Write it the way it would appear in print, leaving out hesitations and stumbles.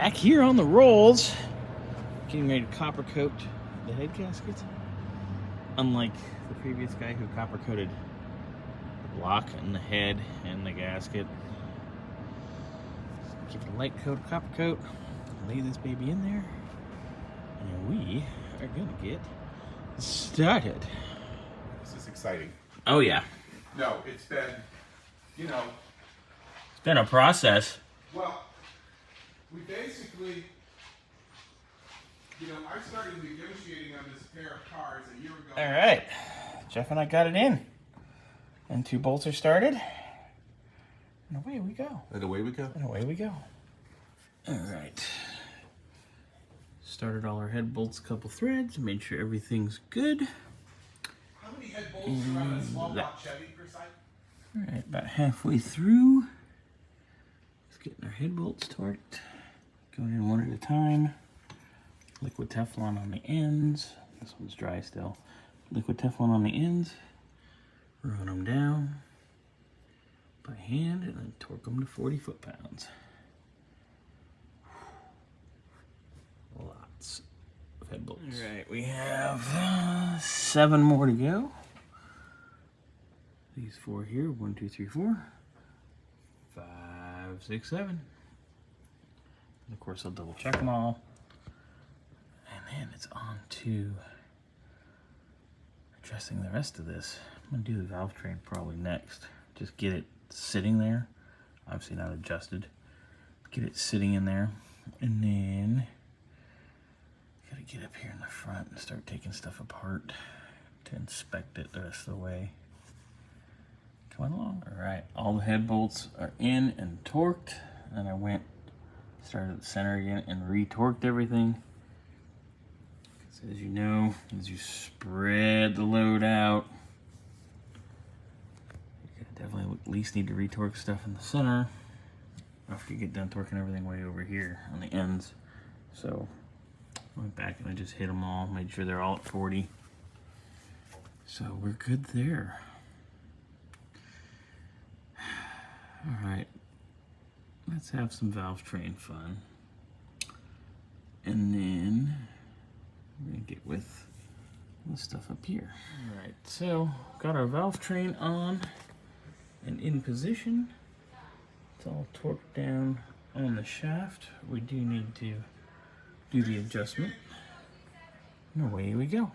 Back here on the Rolls, getting ready to copper coat the head gasket. Unlike the previous guy who copper coated the block and the head and the gasket. Give it a light coat, copper coat, lay this baby in there, and we are gonna get started. This is exciting. Oh yeah. No, it's been, It's been a process. well, we basically, I started negotiating on this pair of cars a year ago. All right, Jeff and I got it in, and 2 bolts are started, and away we go. And away we go. And away we go. All right. Started all our head bolts, a couple threads, made sure everything's good. How many head bolts are on a small block Chevy per side? All right, about halfway through. Just getting our head bolts torqued. Going in one at a time. Liquid Teflon on the ends. This one's dry still. Liquid Teflon on the ends. Run them down by hand and then torque them to 40 foot-pounds. Lots of head bolts. All right, we have 7 more to go. These 4 here, 1, 2, 3, 4, 5, 6, 7. And of course, I'll double check them all. And then it's on to addressing the rest of this. I'm gonna do the valve train probably next. Just get it sitting there. Obviously not adjusted. Get it sitting in there. And then gotta get up here in the front and start taking stuff apart to inspect it the rest of the way. Coming along. All right, all the head bolts are in and torqued. And I started at the center again and re-torqued everything. Because as you know, as you spread the load out, you definitely at least need to re-torque stuff in the center after you get done torquing everything way over here on the ends. So I went back and I just hit them all, made sure they're all at 40. So we're good there. All right, let's have some valve train fun. And then we're gonna get with this stuff up here. All right, so got our valve train on and in position. It's all torqued down on the shaft. We do need to do the adjustment. And away we go.